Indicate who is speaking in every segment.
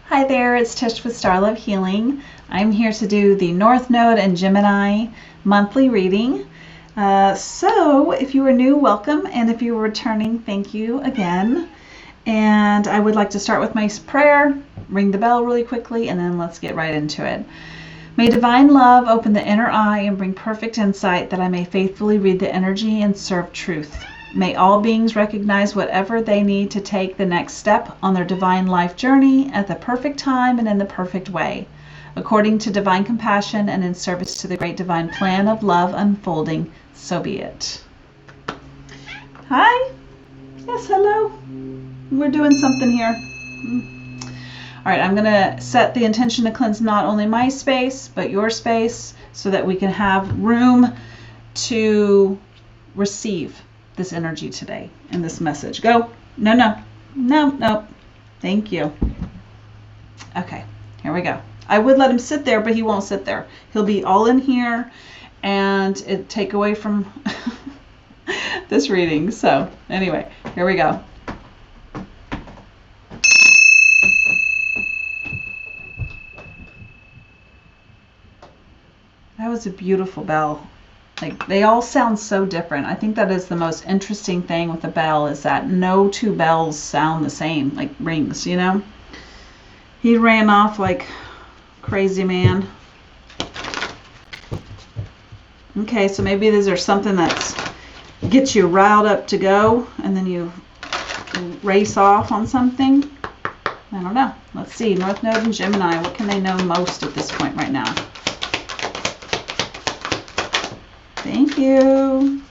Speaker 1: Hi there, it's Tish with Star Love Healing. I'm here to do the North Node and Gemini monthly reading. So if you are new, welcome, and if you are returning, thank you again. And I would like to start with my prayer, ring the bell really quickly, and then let's get right into it. May divine love open the inner eye and bring perfect insight that I may faithfully read the energy and serve truth. May all beings recognize whatever they need to take the next step on their divine life journey at the perfect time and in the perfect way, according to divine compassion and in service to the great divine plan of love unfolding. So be it. Hi. Yes, hello. We're doing something here. All right, I'm going to set the intention to cleanse not only my space, but your space so that we can have room to receive this energy today and this message. Go. No. Thank you. Okay, here we go. I would let him sit there, but he won't sit there. He'll be all in here and it take away from this reading. So anyway, here we go. That was a beautiful bell. Like, they all sound so different. I think that is the most interesting thing with a bell, is that no two bells sound the same, like rings, you know? He ran off like crazy man. Okay, so maybe these are something that gets you riled up to go, and then you race off on something. I don't know. Let's see. North Node and Gemini, what can they know most at this point right now? Thank you.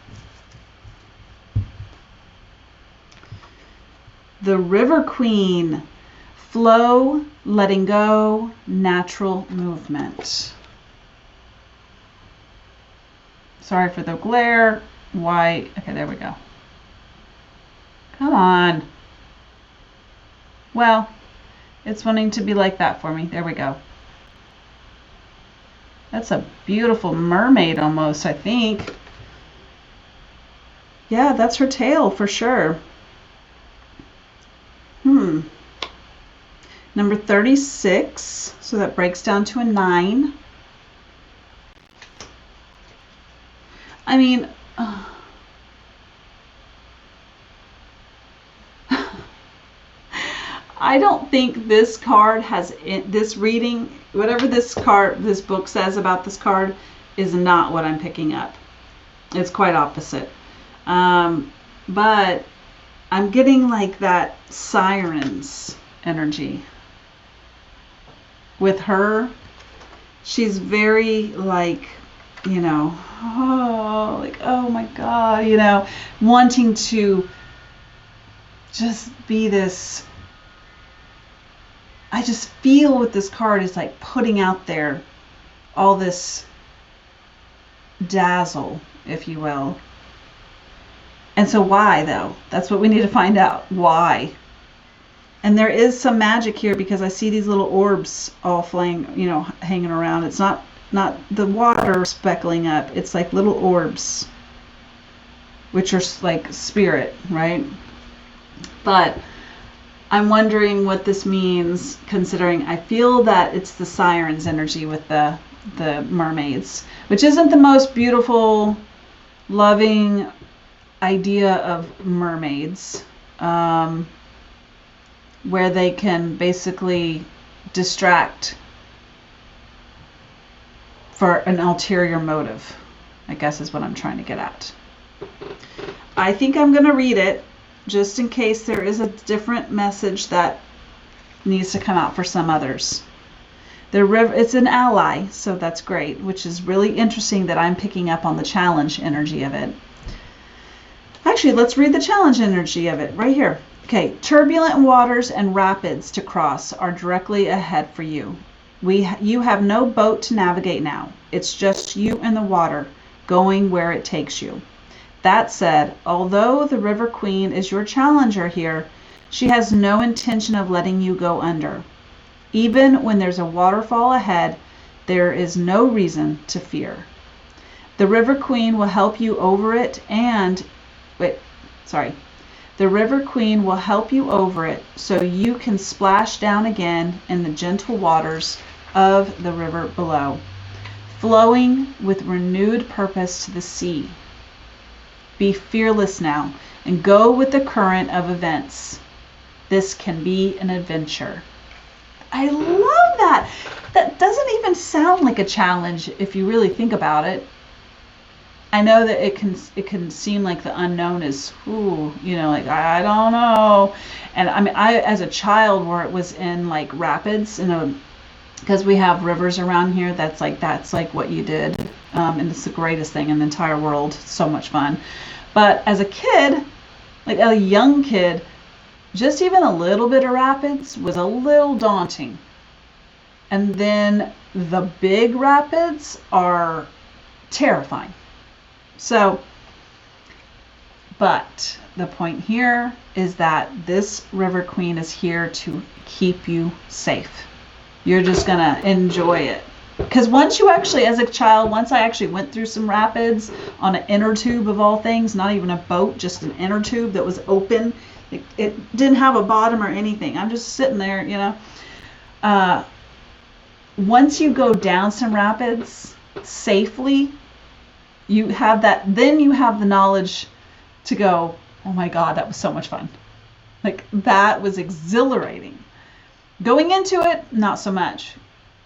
Speaker 1: The River Queen. Flow, letting go, natural movement. Sorry for the glare. Why? Okay, there we go. Come on. Well, it's wanting to be like that for me. There we go. That's a beautiful mermaid almost, I think. Yeah, that's her tail for sure. Number 36, so that breaks down to a 9. I mean, I don't think this card has, this reading, whatever this book says about this card is not what I'm picking up. It's quite opposite. But I'm getting like that sirens energy with her. She's very like, you know, oh my God, you know, wanting to just be this. I just feel with this card is like putting out there all this dazzle, if you will. And so why, though? That's what we need to find out. Why? And there is some magic here, because I see these little orbs all flying, you know, hanging around. It's not the water speckling up. It's like little orbs, which are like spirit, right? But I'm wondering what this means, considering I feel that it's the sirens energy with the mermaids, which isn't the most beautiful, loving idea of mermaids, where they can basically distract for an ulterior motive, I guess is what I'm trying to get at. I think I'm going to read it, just in case there is a different message that needs to come out for some others. It's an ally, so that's great, which is really interesting that I'm picking up on the challenge energy of it. Actually, let's read the challenge energy of it right here. Okay, turbulent waters and rapids to cross are directly ahead for you. You have no boat to navigate now. It's just you and the water going where it takes you. That said, although the River Queen is your challenger here, she has no intention of letting you go under. Even when there's a waterfall ahead, there is no reason to fear. The River Queen will help you over it and The River Queen will help you over it so you can splash down again in the gentle waters of the river below, flowing with renewed purpose to the sea. Be fearless now and go with the current of events. This can be an adventure. I love that. That doesn't even sound like a challenge if you really think about it. I know that it can seem like the unknown is, ooh, you know, like I don't know. And I mean, I as a child where it was in like rapids, because we have rivers around here, that's like what you did, and it's the greatest thing in the entire world. So much fun. But as a kid, like a young kid, just even a little bit of rapids was a little daunting. And then the big rapids are terrifying. So, but the point here is that this River Queen is here to keep you safe. You're just going to enjoy it. Because once you actually, as a child, once I actually went through some rapids on an inner tube of all things, not even a boat, just an inner tube that was open. It didn't have a bottom or anything. I'm just sitting there, you know. Once you go down some rapids safely, you have that, then you have the knowledge to go, oh my God, that was so much fun. Like that was exhilarating. Going into it, not so much.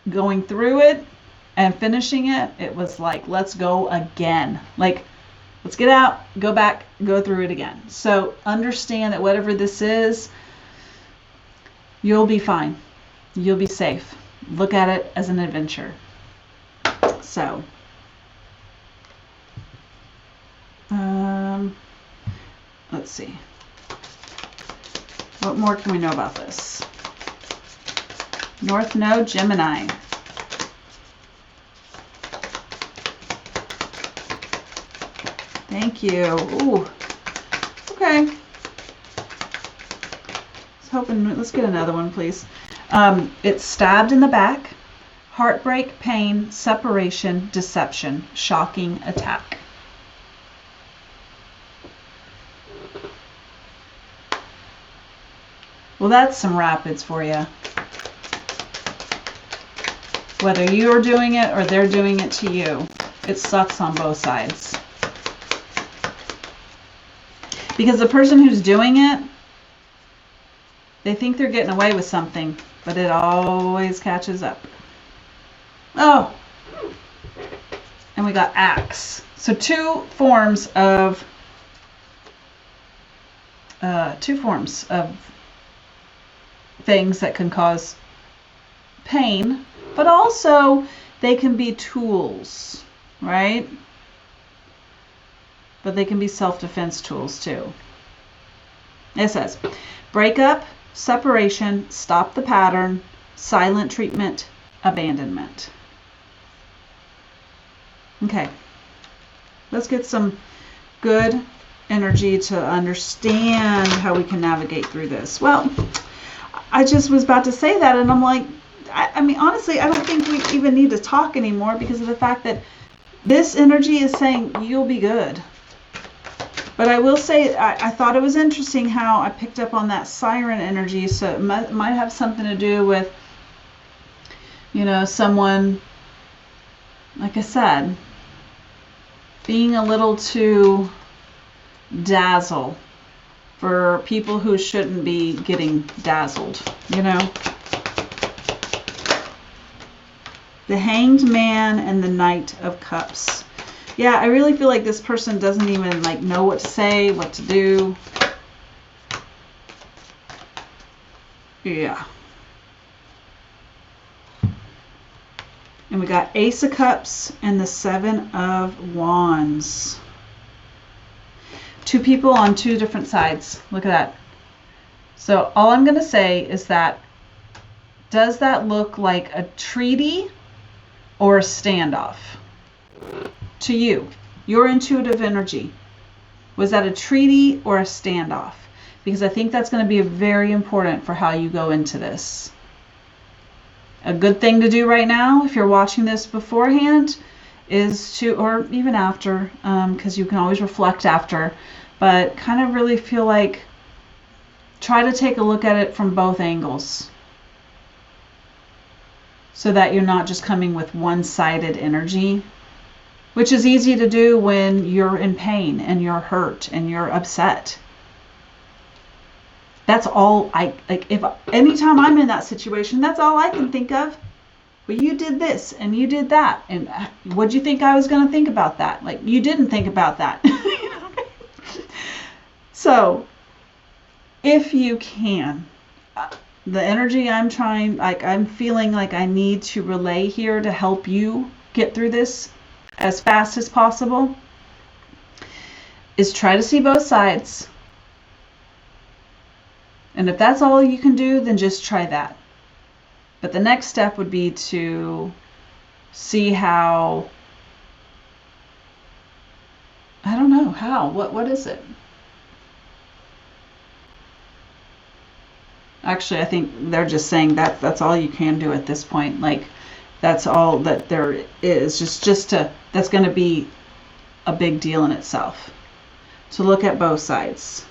Speaker 1: Going through it and finishing it, it was like, let's go again. Like, let's get out, go back, go through it again. So understand that whatever this is, you'll be fine. You'll be safe. Look at it as an adventure. So, let's see. What more can we know about this? North Node, Gemini. Thank you. Ooh. Okay. I was hoping, let's get another one, please. It's stabbed in the back, heartbreak, pain, separation, deception, shocking attack. Well, that's some rapids for you. Whether you're doing it or they're doing it to you, it sucks on both sides. Because the person who's doing it, they think they're getting away with something, but it always catches up. Oh, and we got axe. So two forms of things that can cause pain, but also they can be tools, right? But they can be self-defense tools too. It says, breakup, separation, stop the pattern, silent treatment, abandonment. Okay, let's get some good energy to understand how we can navigate through this. Well, I just was about to say that, and I'm like, I mean, honestly, I don't think we even need to talk anymore because of the fact that this energy is saying you'll be good. But I will say, I thought it was interesting how I picked up on that siren energy, so it might have something to do with, you know, someone, like I said, being a little too dazzle for people who shouldn't be getting dazzled, you know. The Hanged Man and the Knight of Cups. Yeah, I really feel like this person doesn't even like know what to say, what to do. Yeah. And we got Ace of Cups and the Seven of Wands. Two people on two different sides. Look at that. So all I'm going to say is that, does that look like a treaty or a standoff? To you, your intuitive energy. Was that a treaty or a standoff? Because I think that's going to be very important for how you go into this. A good thing to do right now, if you're watching this beforehand, is to, or even after, because you can always reflect after, but kind of really feel like try to take a look at it from both angles so that you're not just coming with one-sided energy, which is easy to do when you're in pain and you're hurt and you're upset. That's all if anytime I'm in that situation, that's all I can think of. Well, you did this and you did that, and what'd you think I was going to think about that? Like, you didn't think about that. So if you can, the energy I'm feeling like I need to relay here to help you get through this as fast as possible is try to see both sides. And if that's all you can do, then just try that. But the next step would be to see how, I don't know, how, what is it? Actually, I think they're just saying that that's all you can do at this point. Like, that's all that there is. That's going to be a big deal in itself. To look at both sides.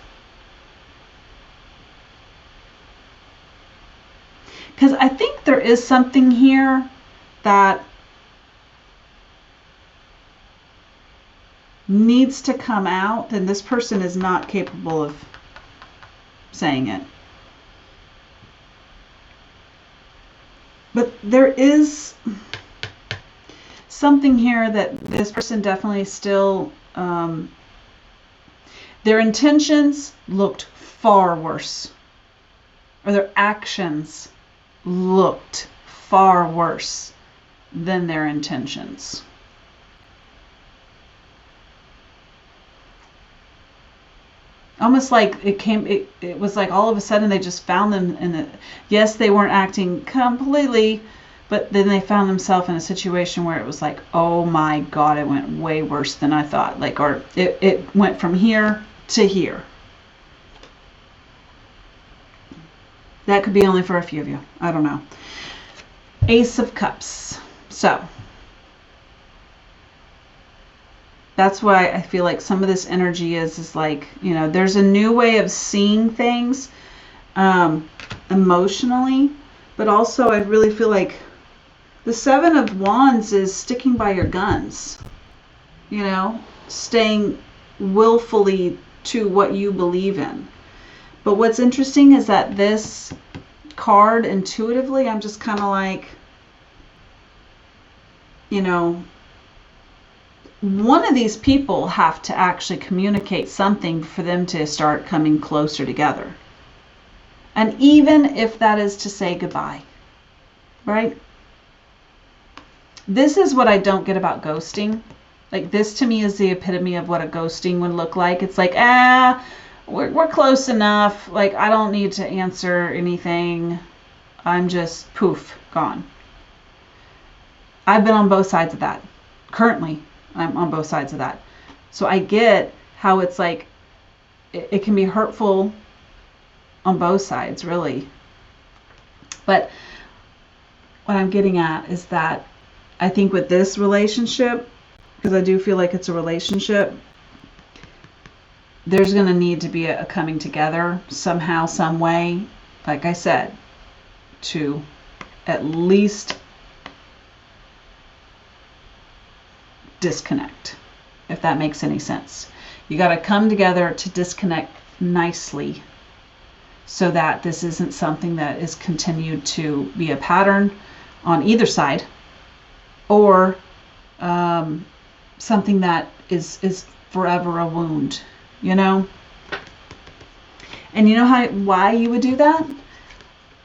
Speaker 1: Because I think there is something here that needs to come out, and this person is not capable of saying it. But there is something here that this person definitely still, their intentions looked far worse, or their actions looked far worse than their intentions. Almost like it was like all of a sudden they just found them in the, yes, they weren't acting completely, but then they found themselves in a situation where it was like, oh my God, it went way worse than I thought. Like, or it went from here to here. That could be only for a few of you. I don't know. Ace of Cups. So that's why I feel like some of this energy is like, you know, there's a new way of seeing things emotionally, but also I really feel like the Seven of Wands is sticking by your guns, you know, staying willfully to what you believe in. But what's interesting is that this card, intuitively, I'm just kind of like, you know, one of these people have to actually communicate something for them to start coming closer together. And even if that is to say goodbye, right? This is what I don't get about ghosting. Like, this to me is the epitome of what a ghosting would look like. It's like, we're close enough. Like, I don't need to answer anything. I'm just poof, gone. I've been on both sides of that. Currently, I'm on both sides of that. So I get how it's like, it can be hurtful on both sides, really. But what I'm getting at is that I think with this relationship, because I do feel like it's a relationship, there's going to need to be a coming together somehow, some way, like I said, to at least disconnect, if that makes any sense. You got to come together to disconnect nicely so that this isn't something that is continued to be a pattern on either side, or something that is forever a wound, you know? And you know why you would do that?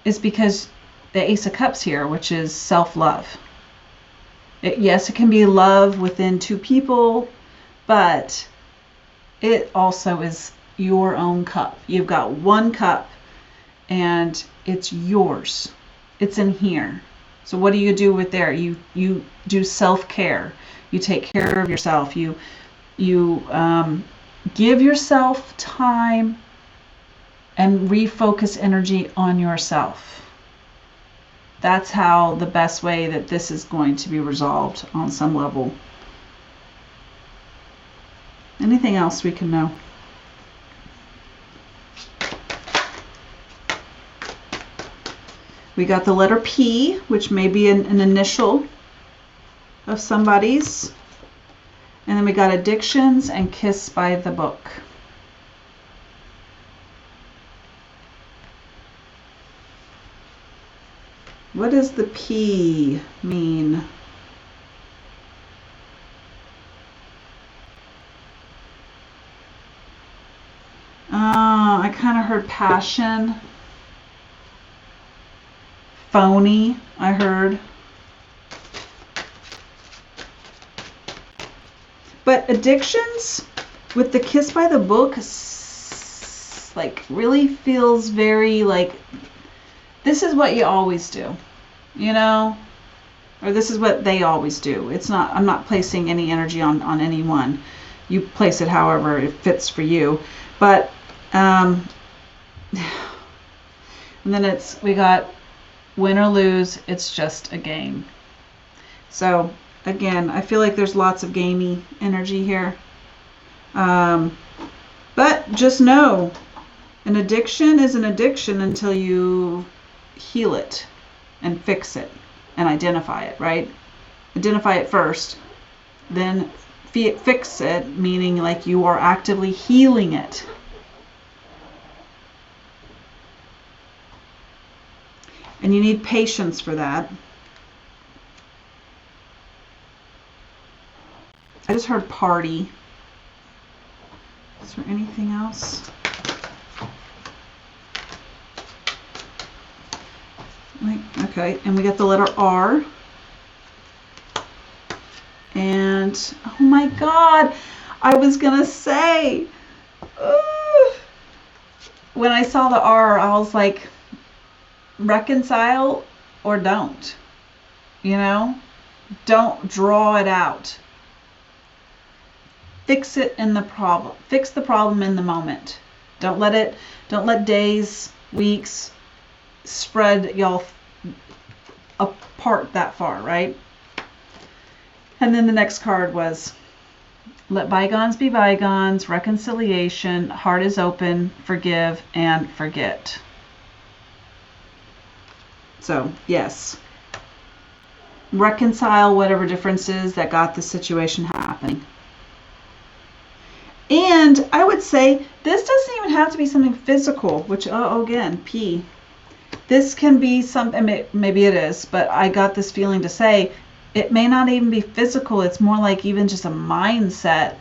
Speaker 1: Is because the Ace of Cups here, which is self-love. Yes, it can be love within two people, but it also is your own cup. You've got one cup and it's yours. It's in here. So what do you do with there? You do self-care. You take care of yourself. You give yourself time and refocus energy on yourself. That's how the best way that this is going to be resolved on some level. Anything else we can know? We got the letter P, which may be an initial of somebody's. And then we got addictions and kiss by the book. What does the P mean? I kind of heard passion. Phony, I heard. But addictions with the kiss by the book, like, really feels very like, this is what you always do, you know, or this is what they always do. It's not, I'm not placing any energy on anyone. You place it however it fits for you. But, and then we got win or lose, it's just a game. So, again, I feel like there's lots of gamey energy here. But just know, an addiction is an addiction until you heal it and fix it and identify it, right? Identify it first, then fix it, meaning like you are actively healing it. And you need patience for that. I just heard party. Is there anything else? Okay, and we got the letter R. And, oh my God, I was gonna say, when I saw the R, I was like, reconcile or don't, you know? Don't draw it out. Fix it in the problem. Fix the problem in the moment. Don't let days, weeks spread y'all apart that far, right? And then the next card was let bygones be bygones, reconciliation, heart is open, forgive and forget. So, yes. Reconcile whatever differences that got the situation happening. And I would say this doesn't even have to be something physical, which, again, P. This can be something, maybe it is, but I got this feeling to say it may not even be physical. It's more like even just a mindset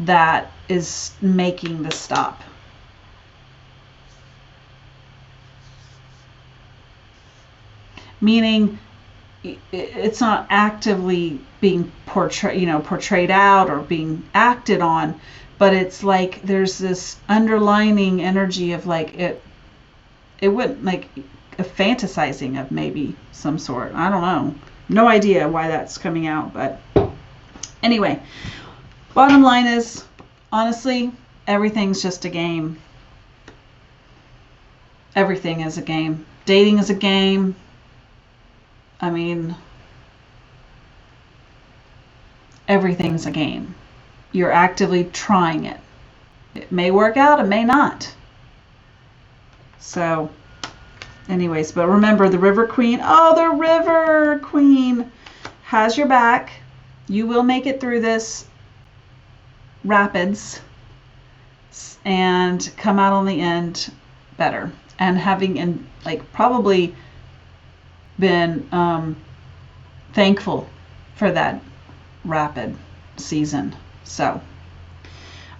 Speaker 1: that is making the stop. Meaning it's not actively being portrayed out or being acted on, but it's like there's this underlining energy of like it wouldn't, like a fantasizing of maybe some sort. I don't know. No idea why that's coming out, but anyway, bottom line is, honestly, everything's just a game. Everything is a game. Dating is a game. I mean, everything's a game. You're actively trying it. It may work out, it may not. So, anyways, but remember the River Queen. Oh, the River Queen has your back. You will make it through this rapids and come out on the end better. And having probably been thankful for that rapid season. So,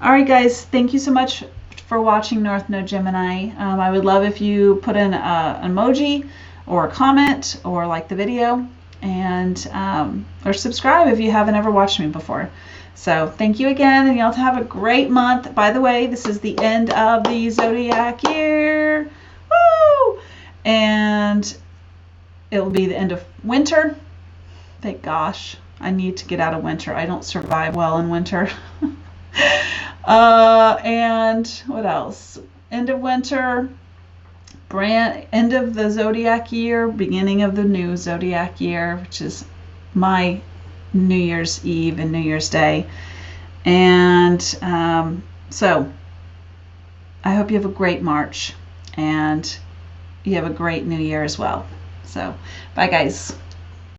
Speaker 1: all right, guys, thank you so much for watching North Node Gemini. I would love if you put in an emoji or a comment or like the video, and or subscribe if you haven't ever watched me before. So thank you again, and y'all have a great month. By the way, this is the end of the zodiac year. Woo! And it'll be the end of winter. Thank gosh. I need to get out of winter. I don't survive well in winter. And what else? End of winter, end of the zodiac year, beginning of the new zodiac year, which is my New Year's Eve and New Year's Day. And so I hope you have a great March, and you have a great new year as well. So, bye guys.